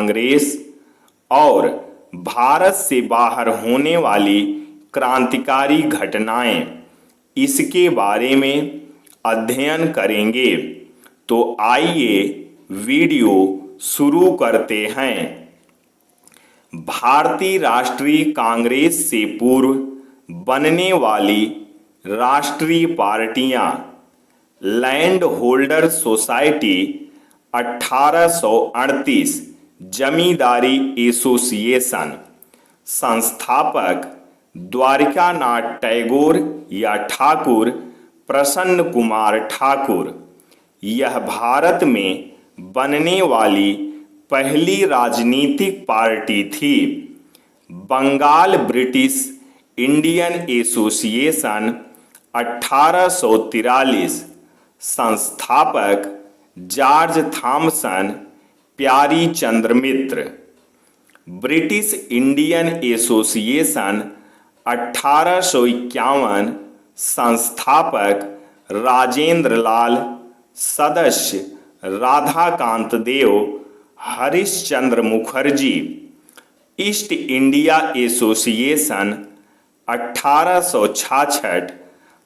कांग्रेस और भारत से बाहर होने वाली क्रांतिकारी घटनाएं, इसके बारे में अध्ययन करेंगे। तो आइए वीडियो शुरू करते हैं। भारतीय राष्ट्रीय कांग्रेस से पूर्व बनने वाली राष्ट्रीय पार्टियां। लैंड होल्डर सोसाइटी 1838 जमींदारी एसोसिएशन। संस्थापक द्वारिकानाथ टैगोर या ठाकुर प्रसन्न कुमार ठाकुर। यह भारत में बनने वाली पहली राजनीतिक पार्टी थी। Bengal British Indian association 1843। संस्थापक George Thomson Pyari Chandra Mitra. British Indian association 1851। संस्थापक राजेंद्र लाल। सदस्य Radhakant Dev, Harishchandra Mukherjee. East India association 1866।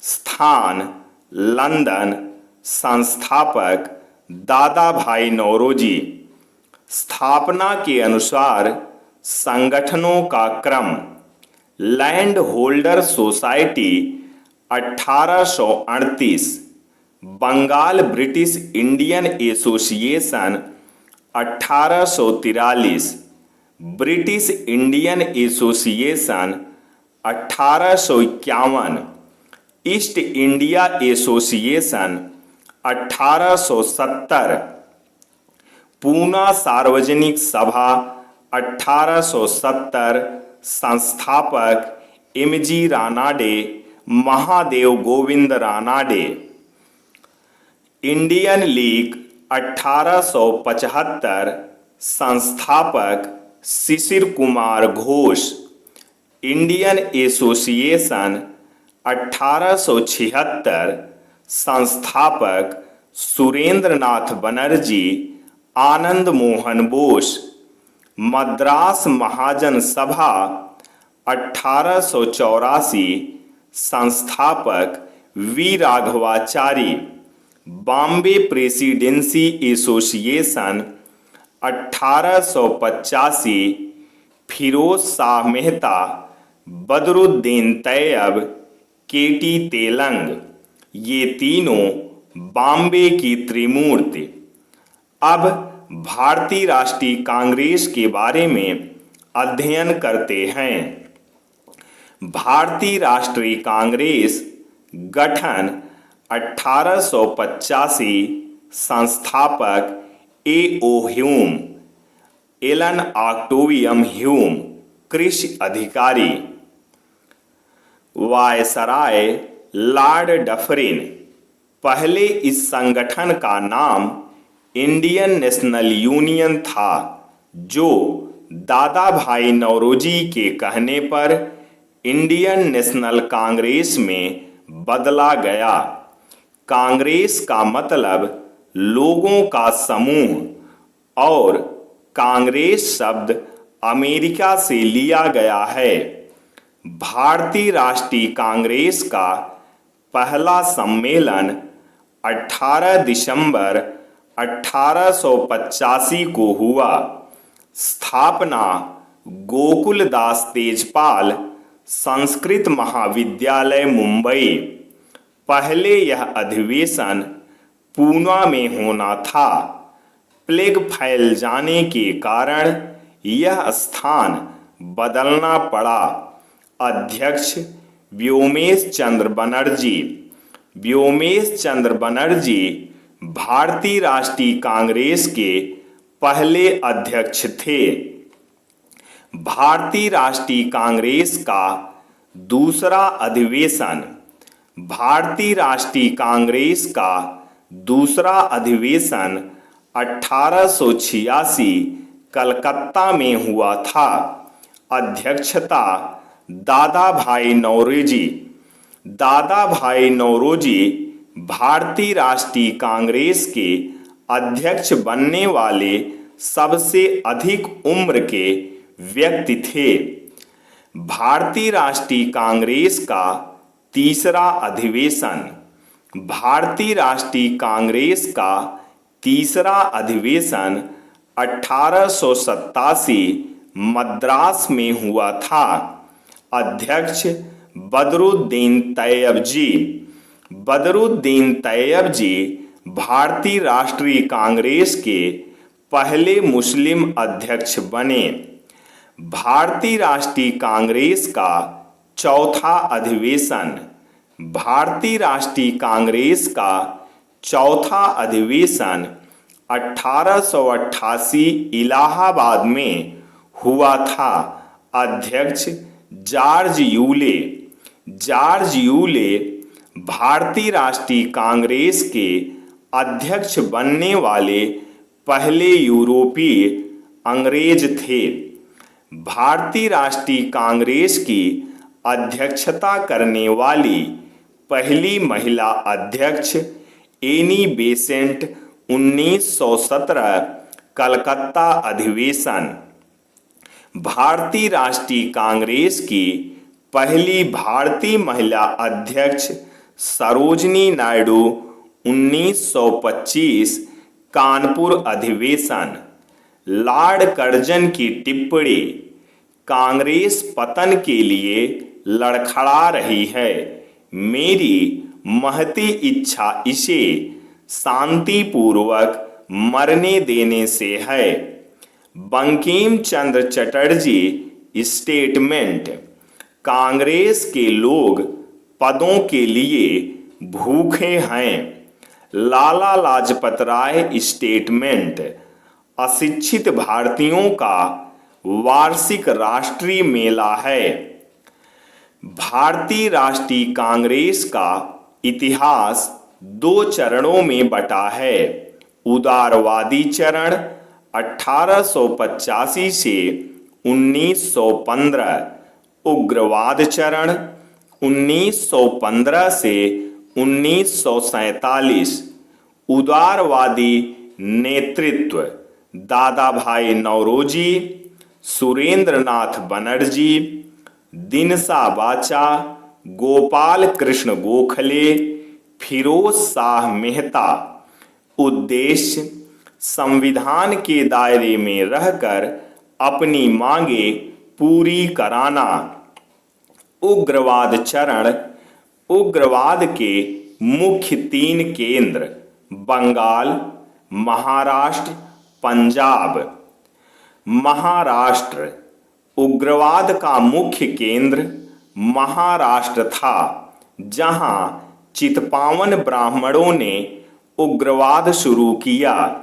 स्थान लंदन। संस्थापक दादा भाई नौरोजी। स्थापना के अनुसार संगठनों का क्रम। Land holder society 1838। Bengal British Indian association 1843। British Indian association 1851। East India association 1870। Poona Sarvajanik Sabha 1870। संस्थापक MG Ranade, Mahadev Govind Ranade. Indian league 1875। संस्थापक शिशिर कुमार घोष। Indian association 1876। संस्थापक सुरेंद्रनाथ बनर्जी, आनंद मोहन बोस। मद्रास महाजन सभा 1884। संस्थापक V Raghavachari. Bombay presidency association 1885। Firoz Shah Mehta, Badruddin Tayyab, KT Telang, ये तीनों बॉम्बे की त्रिमूर्ति। अब भारतीय राष्ट्रीय कांग्रेस के बारे में अध्ययन करते हैं। भारतीय राष्ट्रीय कांग्रेस गठन 1885। संस्थापक ए ओ ह्यूम, एलन ऑक्टेवियम ह्यूम, कृषि अधिकारी। Viceroy Lord Dufferin. पहले इस संगठन का नाम इंडियन नेशनल यूनियन था, जो दादा भाई नौरोजी के कहने पर इंडियन नेशनल कांग्रेस में बदला गया। कांग्रेस का मतलब लोगों का समूह और कांग्रेस शब्द अमेरिका से लिया गया है। भारतीय राष्ट्रीय कांग्रेस का पहला सम्मेलन 18 दिसंबर 1885 को हुआ। स्थापना गोकुलदास तेजपाल संस्कृत महाविद्यालय मुंबई। पहले यह अधिवेशन पूना में होना था। प्लेग फैल जाने के कारण यह स्थान बदलना पड़ा। अध्यक्ष व्योमेश चंद्र बनर्जी। व्योमेश चंद्र बनर्जी भारतीय राष्ट्रीय कांग्रेस के पहले अध्यक्ष थे। भारतीय राष्ट्रीय कांग्रेस का दूसरा अधिवेशन। भारतीय राष्ट्रीय कांग्रेस का दूसरा अधिवेशन 1886 कलकत्ता में हुआ था। अध्यक्षता दादा भाई नौरोजी। दादा भाई नौरोजी भारतीय राष्ट्रीय कांग्रेस के अध्यक्ष बनने वाले सबसे अधिक उम्र के व्यक्ति थे। भारतीय राष्ट्रीय कांग्रेस का तीसरा अधिवेशन। भारतीय राष्ट्रीय कांग्रेस का तीसरा अधिवेशन 1887 मद्रास में हुआ था। अध्यक्ष बदरुद्दीन तैयब जी। बदरुद्दीन तैयब जी भारतीय राष्ट्रीय कांग्रेस के पहले मुस्लिम अध्यक्ष बने। भारतीय राष्ट्रीय कांग्रेस का चौथा अधिवेशन। भारतीय राष्ट्रीय कांग्रेस का चौथा अधिवेशन 1888 इलाहाबाद में हुआ था। अध्यक्ष जॉर्ज यूले। जॉर्ज यूले भारतीय राष्ट्रीय कांग्रेस के अध्यक्ष बनने वाले पहले यूरोपीय अंग्रेज थे। भारतीय राष्ट्रीय कांग्रेस की अध्यक्षता करने वाली पहली महिला अध्यक्ष एनी बेसेंट 1917 कलकत्ता अधिवेशन। भारतीय राष्ट्रीय कांग्रेस की पहली भारतीय महिला अध्यक्ष सरोजनी नायडू 1925 कानपुर अधिवेशन। लॉर्ड कर्जन की टिप्पणी, कांग्रेस पतन के लिए लड़खड़ा रही है। मेरी महती इच्छा इसे शांतिपूर्वक मरने देने से है। बंकिम चंद्र चटर्जी स्टेटमेंट, कांग्रेस के लोग पदों के लिए भूखे हैं। लाला लाजपत राय स्टेटमेंट, अशिक्षित भारतीयों का वार्षिक राष्ट्रीय मेला है। भारतीय राष्ट्रीय कांग्रेस का इतिहास दो चरणों में बटा है। उदारवादी चरण 1885 से 1915, उग्रवाद चरण 1915 से 1947। उदारवादी नेतृत्व दादा भाई नौरोजी, सुरेंद्र नाथ बनर्जी, दिनसा बाचा, गोपाल कृष्ण गोखले, फिरोज शाह मेहता। उद्देश्य संविधान के दायरे में रहकर अपनी मांगे पूरी कराना। उग्रवाद चरण, उग्रवाद के मुख्य तीन केंद्र बंगाल, महाराष्ट्र, पंजाब। महाराष्ट्र, उग्रवाद का मुख्य केंद्र महाराष्ट्र था, जहां चितपावन ब्राह्मणों ने उग्रवाद शुरू किया।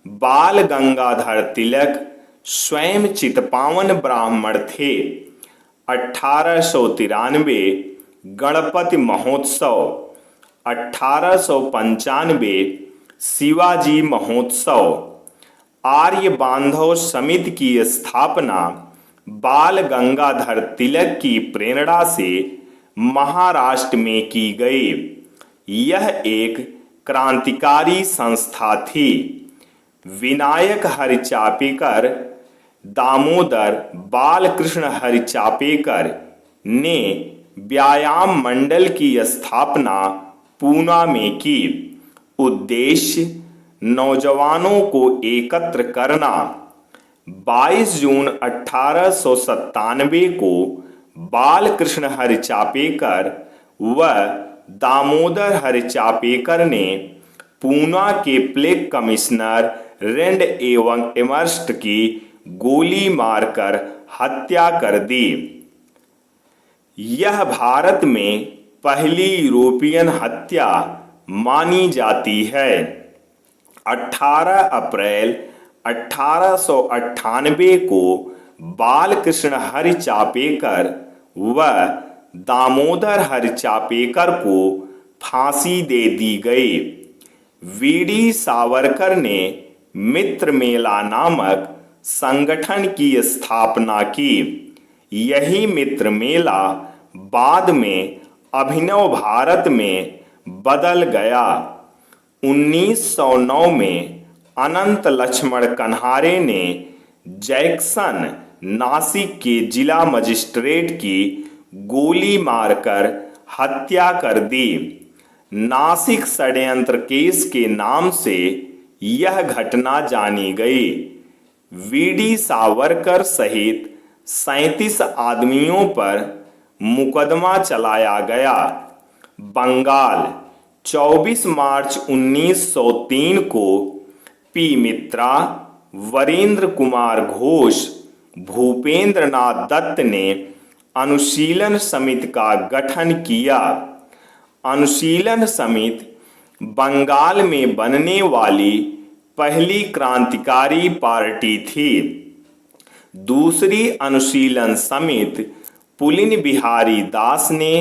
बाल गंगाधर तिलक स्वयं चितपावन ब्राह्मण थे। 1893 गणपति महोत्सव, 1895 शिवाजी महोत्सव। आर्य बांधव समिति की स्थापना बाल गंगाधर तिलक की प्रेरणा से महाराष्ट्र में की गई। यह एक क्रांतिकारी संस्था थी। विनायक हरिचापेकर, दामोदर बालकृष्ण हरिचापेकर ने व्यायाम मंडल की स्थापना पूना में की। उद्देश्य नौजवानों को एकत्र करना। 22 जून 1897 को बालकृष्ण हरिचापेकर व दामोदर हरिचापेकर ने पूना के प्लेग कमिश्नर रेंड एवं एमर्स्ट की गोली मारकर हत्या कर दी। यह भारत में पहली यूरोपियन हत्या मानी जाती है। 18 अप्रैल 1898 को बालकृष्ण हरिचापेकर व दामोदर हरिचापेकर को फांसी दे दी गई। वीडी सावरकर ने मित्र मेला नामक संगठन की स्थापना की। यही मित्र मेला बाद में अभिनव भारत में बदल गया। 1909 में अनंत लक्ष्मण कन्हारे ने जैक्सन नासिक के जिला मजिस्ट्रेट की गोली मारकर हत्या कर दी। नासिक षड्यंत्र केस के नाम से यह घटना जानी गई। वीडी सावरकर सहित 37 आदमियों पर मुकदमा चलाया गया। बंगाल 24 मार्च 1903 को पी मित्रा, वरेंद्र कुमार घोष, भूपेंद्र नाथ दत्त ने अनुशीलन समिति का गठन किया। अनुशीलन समिति बंगाल में बनने वाली पहली क्रांतिकारी पार्टी थी। दूसरी अनुशीलन समिति पुलिन बिहारी दास ने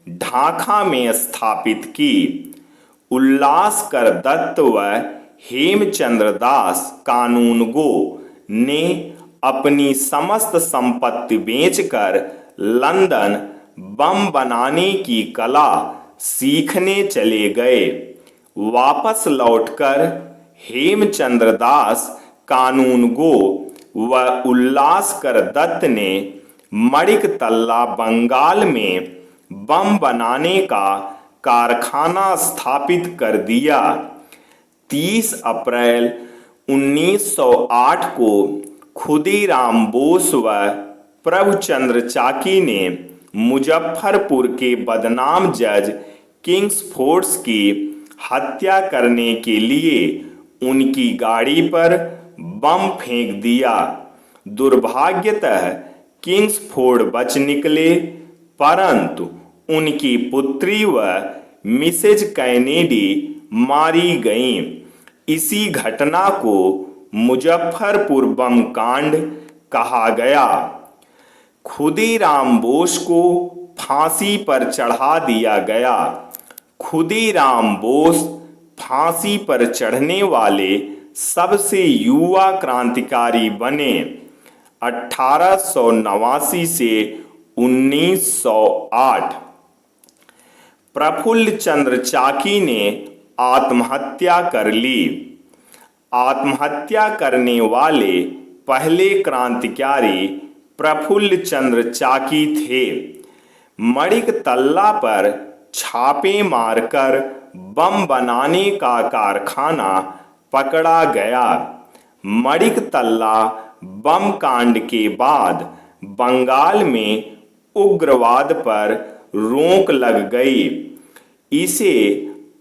ढाका में स्थापित की। उल्लासकर दत्त व हेमचंद्र दास कानूनगो ने अपनी समस्त संपत्ति बेचकर लंदन बम बनाने की कला सीखने चले गए। वापस लौटकर हेमचंद्र दास कानूनगो व उल्लासकर दत्त ने मणिकतल्ला बंगाल में बम बनाने का कारखाना स्थापित कर दिया। 30 अप्रैल 1908 को खुदीराम बोस व प्रभुचंद्र चाकी ने मुजफ्फरपुर के बदनाम जज किंग्सफोर्ड्स की हत्या करने के लिए उनकी गाड़ी पर बम फेंक दिया। दुर्भाग्यतः किंग्सफोर्ड बच निकले, परंतु उनकी पुत्री व मिसेज कैनेडी मारी गईं। इसी घटना को मुजफ्फरपुर बम कांड कहा गया। खुदीराम बोस को फांसी पर चढ़ा दिया गया। खुदीराम बोस फांसी पर चढ़ने वाले सबसे युवा क्रांतिकारी बने। 1889 से 1908 प्रफुल्ल चंद्र चाकी ने आत्महत्या कर ली। आत्महत्या करने वाले पहले क्रांतिकारी प्रफुल्ल चंद्र चाकी थे। मणिकतल्ला पर छापे मारकर बम बनाने का कारखाना पकड़ा गया। मणिकतल्ला बम कांड के बाद बंगाल में उग्रवाद पर रोक लग गई। इसे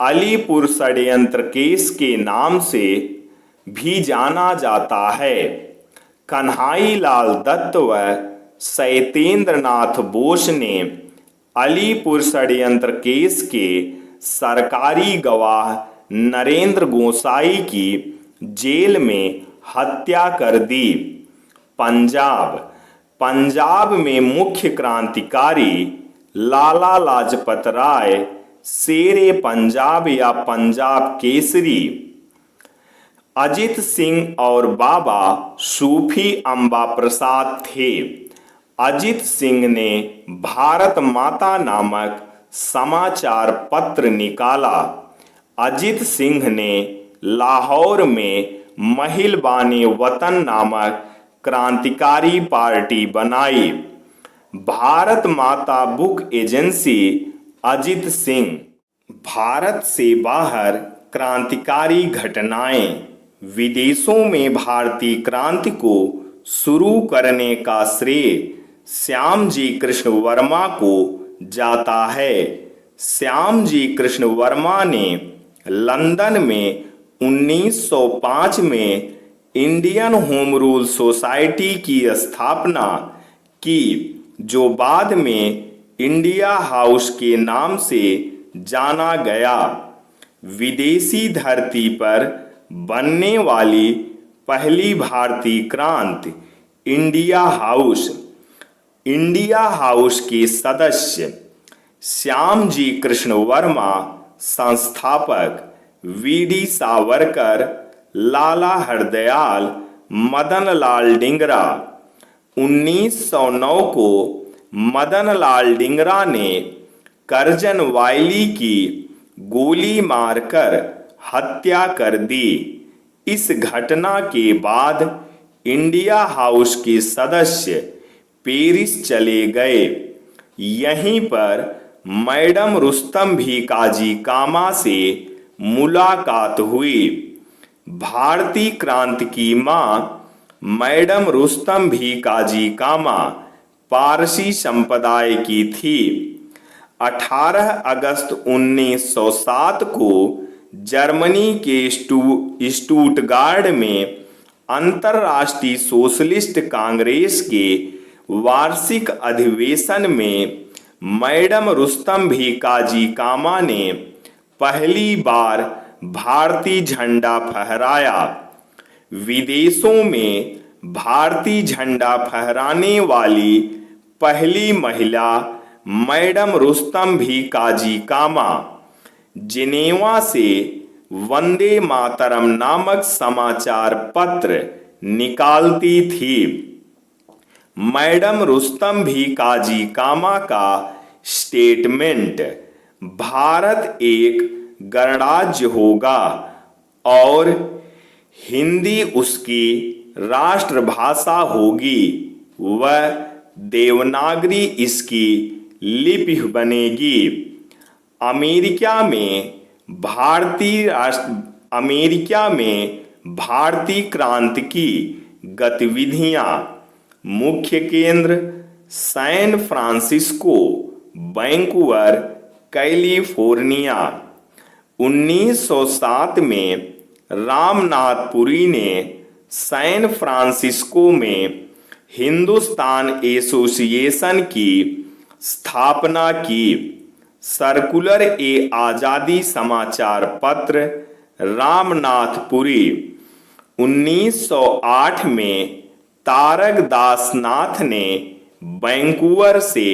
अलीपुर षड्यंत्र केस के नाम से भी जाना जाता है। कन्हाई लाल दत्त व सत्येंद्र नाथ बोस ने अलीपुर षड्यंत्र केस के सरकारी गवाह नरेंद्र गोसाई की जेल में हत्या कर दी। पंजाब में मुख्य क्रांतिकारी लाला लाजपत राय शेरे पंजाब या पंजाब केसरी। अजित सिंह और बाबा सूफी अम्बा प्रसाद थे। अजित सिंह ने भारत माता नामक समाचार पत्र निकाला। अजित सिंह ने लाहौर में महिल बाने वतन नामक क्रांतिकारी पार्टी बनाई। भारत माता बुक एजेंसी अजित सिंह। भारत से बाहर क्रांतिकारी घटनाएं। विदेशों में भारतीय क्रांति को शुरू करने का श्रेय श्याम जी कृष्ण वर्मा को जाता है। श्याम जी कृष्ण वर्मा ने लंदन में 1905 में इंडियन होम रूल सोसाइटी की स्थापना की, जो बाद में इंडिया हाउस के नाम से जाना गया। विदेशी धरती पर बनने वाली पहली भारतीय क्रांति इंडिया हाउस। इंडिया हाउस के सदस्य श्याम जी कृष्ण वर्मा, संस्थापक वीडी सावरकर, लाला हरदयाल, मदन लाल डिंगरा। 1909 को मदन लाल डिंगरा ने करजन वायली की गोली मारकर हत्या कर दी। इस घटना के बाद इंडिया हाउस के सदस्य पेरिस चले गए। यहीं पर मैडम रुस्तम भी काजी कामा से मुलाकात हुई। भारतीय क्रांति की मां मैडम रुस्तम भी काजी कामा पारसी संप्रदाय की थी। 18 अगस्त 1907 को जर्मनी के स्टुटगार्ड में अंतर्राष्ट्रीय सोशलिस्ट कांग्रेस के वार्षिक अधिवेशन में मैडम रुस्तम भी काजी कामा ने पहली बार भारतीय झंडा फहराया। विदेशों में भारतीय झंडा फहराने वाली पहली महिला मैडम रुस्तम भी काजी कामा जिनेवा से वंदे मातरम नामक समाचार पत्र निकालती थी। मैडम रुस्तम भी काजी कामा का स्टेटमेंट भारत एक गणराज्य होगा और हिंदी उसकी राष्ट्रभाषा होगी, वह देवनागरी इसकी लिपि बनेगी। अमेरिका में भारतीय क्रांति की गतिविधियां मुख्य केंद्र सैन फ्रांसिस्को, वैंकूवर, कैलिफोर्निया। 1907 में रामनाथ पुरी ने सैन फ्रांसिस्को में हिंदुस्तान एसोसिएशन की स्थापना की। सर्कुलर ए आजादी समाचार पत्र रामनाथपुरी। 1908 में तारक दासनाथ ने वैंकूवर से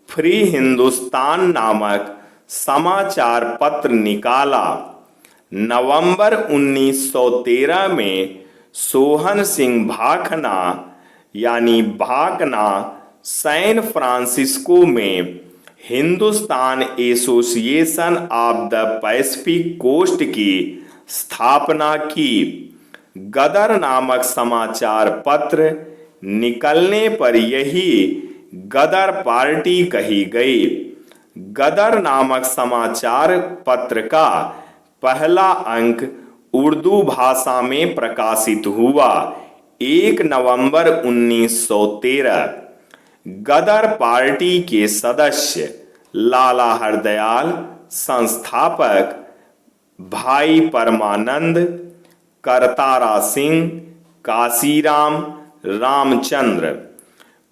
फ्री हिंदुस्तान नामक समाचार पत्र निकाला। नवंबर 1913 में सोहन सिंह भाकना सैन फ्रांसिस्को में Hindustan Association of the Pacific Coast की स्थापना की। गदर नामक समाचार पत्र निकलने पर यही गदर पार्टी कही गई। गदर नामक समाचार पत्र का पहला अंक उर्दू भाषा में प्रकाशित हुआ 1 नवंबर 1913। गदर पार्टी के सदस्य लाला हरदयाल, संस्थापक भाई परमानंद, करतारा सिंह, काशीराम, रामचंद्र।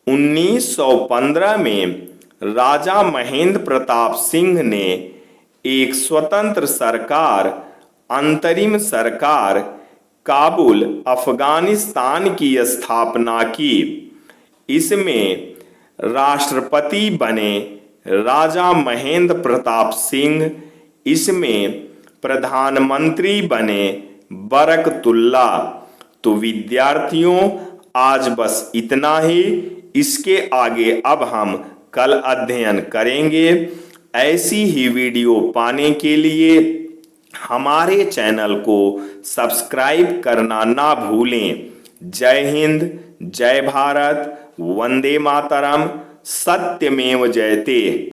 1915 में राजा महेंद्र प्रताप सिंह ने एक स्वतंत्र सरकार, अंतरिम सरकार काबुल, अफगानिस्तान की स्थापना की। इसमें राष्ट्रपति बने राजा महेंद्र प्रताप सिंह, इसमें प्रधानमंत्री बने बरकतुल्ला। तो विद्यार्थियों, आज बस इतना ही। इसके आगे अब हम कल अध्ययन करेंगे। ऐसी ही वीडियो पाने के लिए हमारे चैनल को सब्सक्राइब करना ना भूलें। जय हिंद, जय भारत, वंदे मातरम, सत्यमेव जयते।